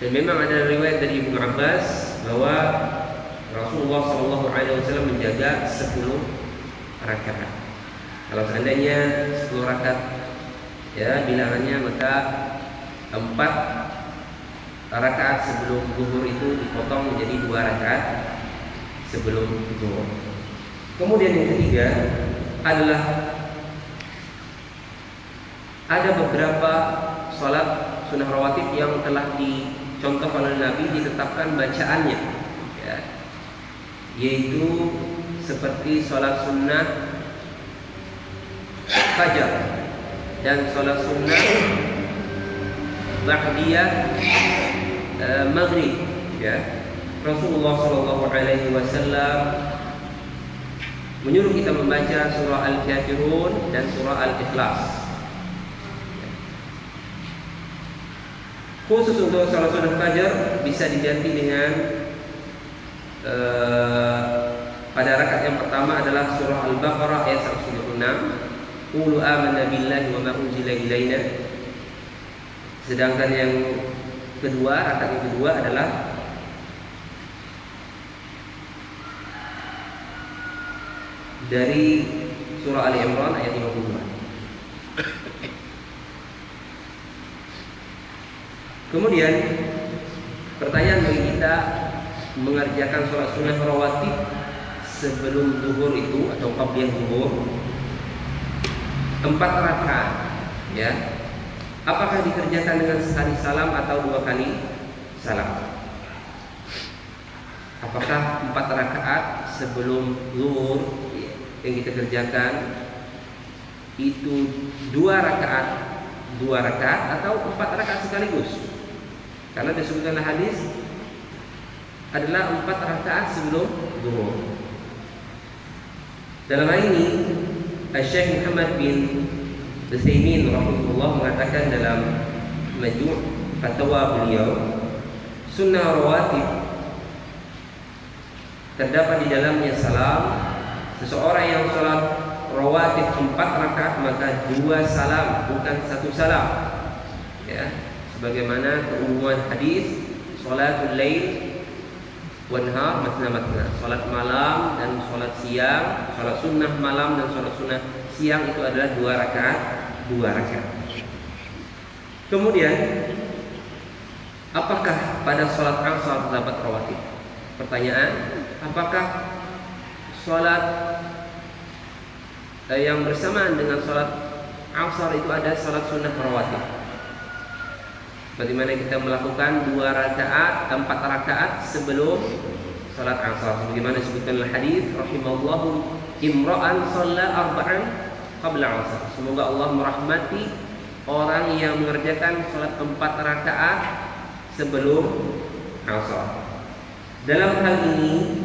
Dan memang ada riwayat dari Ibnu Abbas bahwa Rasulullah SAW menjaga 10 rakaat. Kalau seandainya 10 rakaat ya bilangannya, maka 4 rakaat sebelum zuhur itu dipotong menjadi 2 rakaat sebelum zuhur. Kemudian yang ketiga adalah ada beberapa sholat sunnah rawatib yang telah dicontoh oleh Nabi, ditetapkan bacaannya ya, yaitu seperti sholat sunnah fajar dan sholat sunnah ba'diyah maghrib ya. Rasulullah SAW menyuruh kita membaca surah Al-Kafirun dan surah Al-Ikhlas. Khusus untuk sholat sunnah fajar bisa diganti dengan pada rakaat yang pertama adalah surah Al-Baqarah ayat 176, Qulu amanna billahi wa ma unzila ilaina. Sedangkan yang kedua, rakaat yang kedua adalah dari surah Ali Imran ayat 52. Kemudian pertanyaan bagi kita, mengerjakan sholat sunnah rawatib sebelum zuhur itu atau qabliyah zuhur 4 rakaat ya, apakah dikerjakan dengan sekali salam atau 2 kali salam? Apakah 4 rakaat sebelum zuhur yang kita kerjakan itu 2 rakaat atau 4 rakaat sekaligus? Karena disebutkan dalam hadis adalah 4 rakaat sebelum zuhur. Dalam hal ini Syekh Muhammad bin Utsaimin rahimahullah mengatakan dalam Majmu' Fatwa beliau, sunnah rawatib terdapat di dalamnya salam. Seseorang yang sholat rawatib 4 rakaat maka 2 salam, bukan 1 salam ya, sebagaimana keumuman hadis sholatul lail wan nahar matna, sholat malam dan sholat siang, sholat sunnah malam dan sholat sunnah siang itu adalah 2 rakaat. Kemudian apakah pada sholat asar terdapat rawatib? Pertanyaan, apakah sholat yang bersamaan dengan sholat asar itu ada sholat sunnah rawatib? Bagaimana kita melakukan 4 rakaat sebelum salat asar, sebagaimana disebutkan dalam hadis rahimallahu imra'an shalla arba'an qabla asar. Semoga Allah merahmati orang yang mengerjakan salat 4 rakaat sebelum asar. Dalam hal ini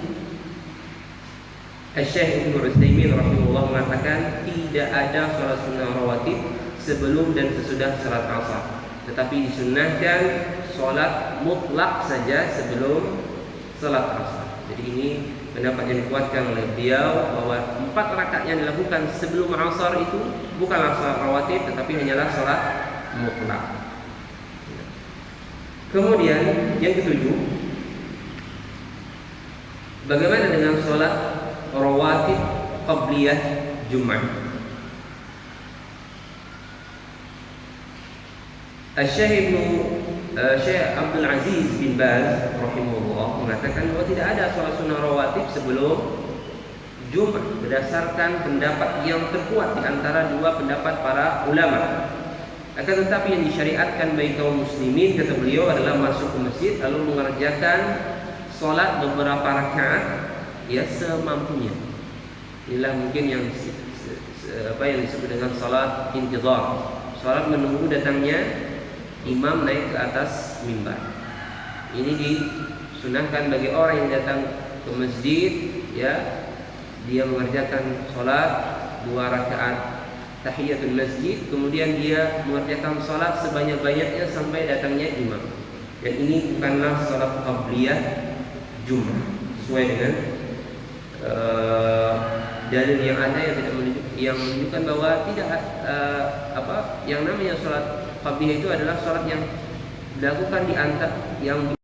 Syekh Ibnu Utsaimin rahimahullah mengatakan tidak ada salat sunnah rawatib sebelum dan sesudah salat asar, tetapi disunnahkan sholat mutlak saja sebelum sholat asar. Jadi ini pendapat yang dikuatkan oleh beliau bahwa 4 rakaat yang dilakukan sebelum asar itu bukanlah sholat rawatib, tetapi hanyalah sholat mutlak. Kemudian yang ketujuh, bagaimana dengan sholat rawatib qabliyah Jumat? Syekh Abdul Aziz bin Baz rahimahullah mengatakan bahwa tidak ada sholat sunnah rawatib sebelum Jumat berdasarkan pendapat yang terkuat di antara 2 pendapat para ulama. Akan tetapi yang disyariatkan bagi kaum muslimin, kata beliau, adalah masuk ke masjid lalu mengerjakan sholat beberapa rakaat ya semampunya. Inilah mungkin yang disebut dengan sholat intidhar, sholat menunggu datangnya imam naik ke atas mimbar. Ini disunahkan bagi orang yang datang ke masjid ya, dia mengerjakan sholat 2 rakaat tahiyatul masjid, kemudian dia mengerjakan sholat sebanyak-banyaknya sampai datangnya imam. Dan ini bukanlah sholat qabliyah Jumat sesuai dengan dalil yang ada yang menunjukkan bahwa tidak yang namanya sholat qabliyah itu adalah sholat yang dilakukan di antar yang